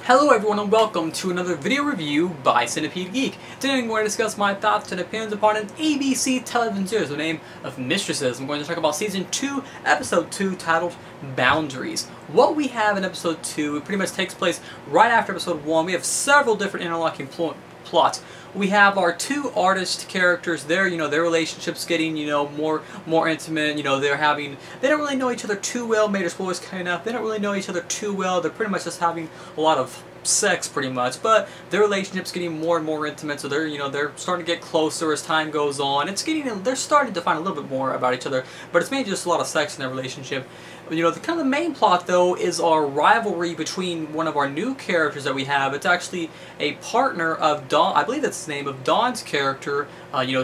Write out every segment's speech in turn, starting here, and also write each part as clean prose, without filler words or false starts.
Hello everyone and welcome to another video review by Centipede Geek. Today I'm going to discuss my thoughts and opinions upon an ABC television series with the name of Mistresses. I'm going to talk about Season 2, Episode 2, titled Boundaries. What we have in Episode 2, it pretty much takes place right after Episode 1. We have several different interlocking plots. We have our two artist characters there, their relationships getting, more intimate, they don't really know each other too well, major spoilers kind of, they don't really know each other too well, they're pretty much just having a lot of sex pretty much, but their relationship's getting more and more intimate, so they're starting to get closer as time goes on. They're starting to find a little bit more about each other, but it's mainly just a lot of sex in their relationship. The main plot though is our rivalry between one of our new characters that we have. It's actually a partner of Dawn, I believe that's the name of Dawn's character,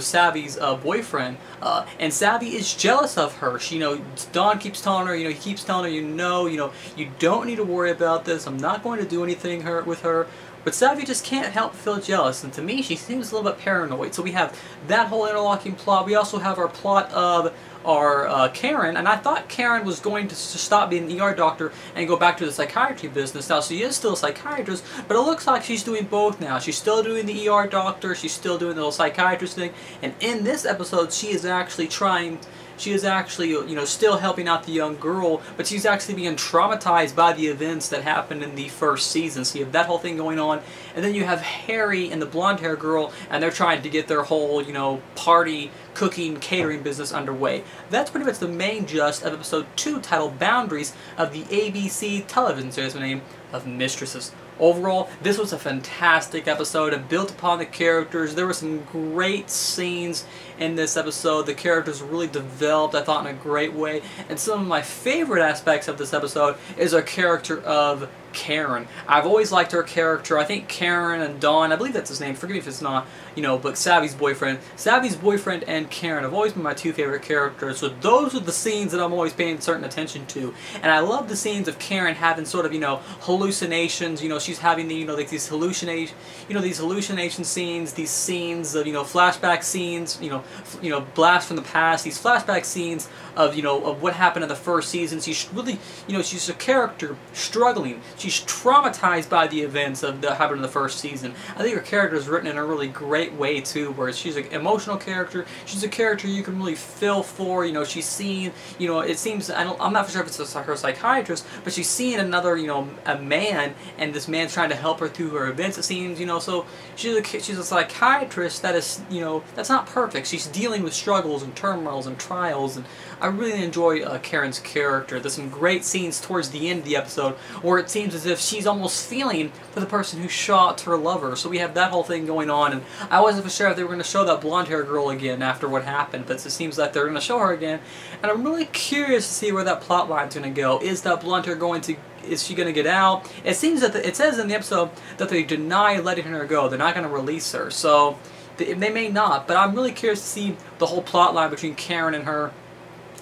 Savvy's boyfriend, and Savvy is jealous of her. Dawn keeps telling her, he keeps telling her, you don't need to worry about this, I'm not going to do anything with her. But Savvy just can't help but feel jealous, and to me she seems a little bit paranoid. So we have that whole interlocking plot. We also have our plot of our Karen, and I thought Karen was going to stop being an ER doctor and go back to the psychiatry business. Now she is still a psychiatrist, but it looks like she's doing both now. She's still doing the ER doctor, she's still doing the whole psychiatrist thing, and in this episode she is actually still helping out the young girl, but she's actually being traumatized by the events that happened in the first season. So you have that whole thing going on, and then you have Harry and the blonde hair girl, and they're trying to get their whole, party, cooking, catering business underway. That's pretty much the main gist of Episode 2, titled Boundaries, of the ABC television series with the name of Mistresses. Overall, this was a fantastic episode. It built upon the characters. There were some great scenes in this episode. The characters really developed, I thought, in a great way. And some of my favorite aspects of this episode is our character of Karen. I've always liked her character. I think Karen and Dawn, I believe that's his name, forgive me if it's not, but Savvy's boyfriend and Karen have always been my two favorite characters. So those are the scenes that I'm always paying certain attention to. And I love the scenes of Karen having sort of, hallucinations. She's having like these hallucination scenes, these scenes of, flashback scenes, blast from the past, these flashback scenes of, of what happened in the first season. She's really, she's a character struggling. She's traumatized by the events that happened in the first season. I think her character is written in a really great way too, where she's an emotional character. She's a character you can really feel for. She's seeing, it seems, I'm not sure if it's her psychiatrist, but she's seeing another, a man, and this man's trying to help her through her events, it seems, so she's a psychiatrist that is, that's not perfect. She's dealing with struggles and turmoils and trials, and I really enjoy Karen's character. There's some great scenes towards the end of the episode where it seems as if she's almost feeling for the person who shot her lover. So we have that whole thing going on, and I wasn't for sure if they were going to show that blonde hair girl again after what happened, but it seems like they're going to show her again, and I'm really curious to see where that plot line's going to go. Is that blonde hair is she going to get out? It seems that it says in the episode that they deny letting her go. They're not going to release her, so they may not, but I'm really curious to see the whole plot line between Karen and her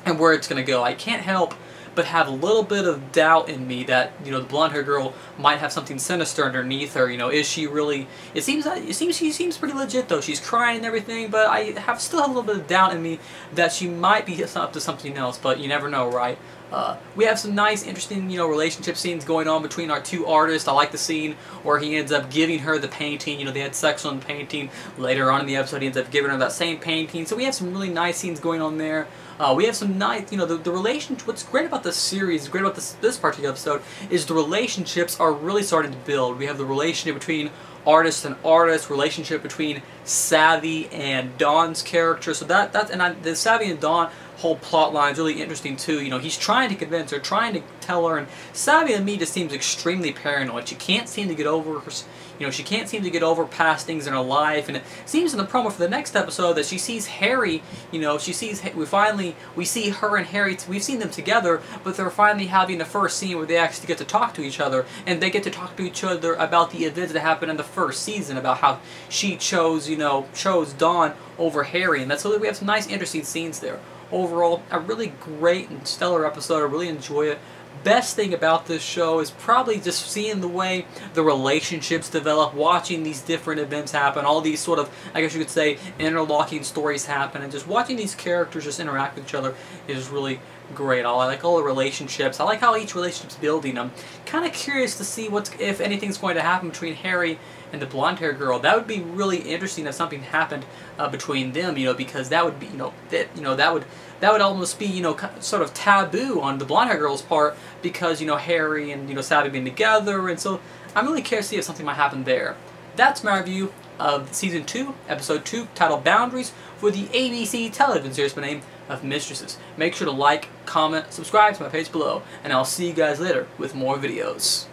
and where it's going to go. I can't help but have a little bit of doubt in me that, the blonde hair girl might have something sinister underneath her. Is she really, it seems she seems pretty legit though. She's crying and everything, but I still have a little bit of doubt in me that she might be up to something else, but you never know, right? We have some nice, interesting, relationship scenes going on between our two artists. I like the scene where he ends up giving her the painting. They had sex on the painting. Later on in the episode, he ends up giving her that same painting. So we have some really nice scenes going on there. We have some nice, the relationship. What's great about this series, great about this particular episode, is the relationships are really starting to build. We have the relationship between artist and artist, relationship between Savvy and Dawn's character. So the Savvy and Dawn whole plot line is really interesting too. He's trying to convince her, trying to tell her, and Savvy to me just seems extremely paranoid. She can't seem to get over her, she can't seem to get over past things in her life, and it seems in the promo for the next episode that she sees Harry, we see her and Harry, we've seen them together, but they're finally having the first scene where they actually get to talk to each other, and they get to talk to each other about the events that happened in the first season, about how she chose Dawn over Harry, and that's so we have some nice interesting scenes there. Overall, a really great and stellar episode. I really enjoy it. best thing about this show is probably just seeing the way the relationships develop, watching these different events happen, all these sort of, I guess you could say, interlocking stories happen, and just watching these characters just interact with each other is really great. I like all the relationships. I like how each relationship's building. I'm kind of curious to see if anything's going to happen between Harry and the blonde-haired girl. That would be really interesting if something happened between them, because that would be, that would almost be, sort of taboo on the blonde-haired girl's part because, Harry and, Sally being together, and so I'm really curious to see if something might happen there. That's my review of Season 2, Episode 2, titled Boundaries, for the ABC television series by the name of Mistresses. Make sure to like, comment, subscribe to my page below, and I'll see you guys later with more videos.